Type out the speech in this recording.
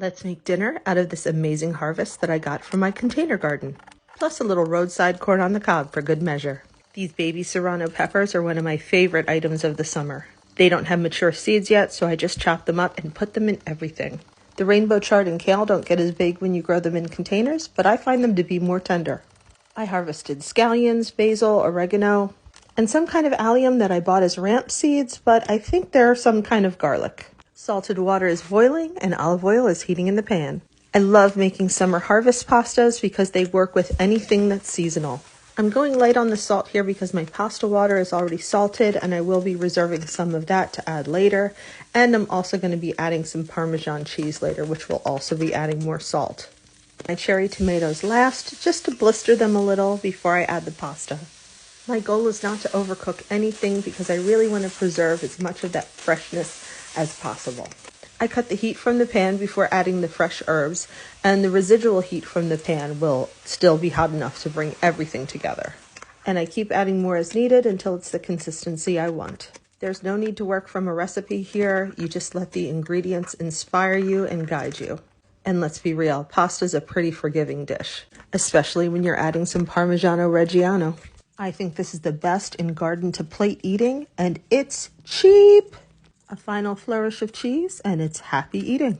Let's make dinner out of this amazing harvest that I got from my container garden, plus a little roadside corn on the cob for good measure. These baby Serrano peppers are one of my favorite items of the summer. They don't have mature seeds yet, so I just chop them up and put them in everything. The rainbow chard and kale don't get as big when you grow them in containers, but I find them to be more tender. I harvested scallions, basil, oregano, and some kind of allium that I bought as ramp seeds, but I think they're some kind of garlic. Salted water is boiling and olive oil is heating in the pan. I love making summer harvest pastas because they work with anything that's seasonal. I'm going light on the salt here because my pasta water is already salted and I will be reserving some of that to add later. And I'm also going to be adding some Parmesan cheese later, which will also be adding more salt. My cherry tomatoes last, just to blister them a little before I add the pasta. My goal is not to overcook anything because I really want to preserve as much of that freshness as possible. I cut the heat from the pan before adding the fresh herbs, and the residual heat from the pan will still be hot enough to bring everything together. And I keep adding more as needed until it's the consistency I want. There's no need to work from a recipe here. You just let the ingredients inspire you and guide you. And let's be real, pasta's a pretty forgiving dish, especially when you're adding some Parmigiano Reggiano. I think this is the best in garden to plate eating, and it's cheap. A final flourish of cheese, and it's happy eating.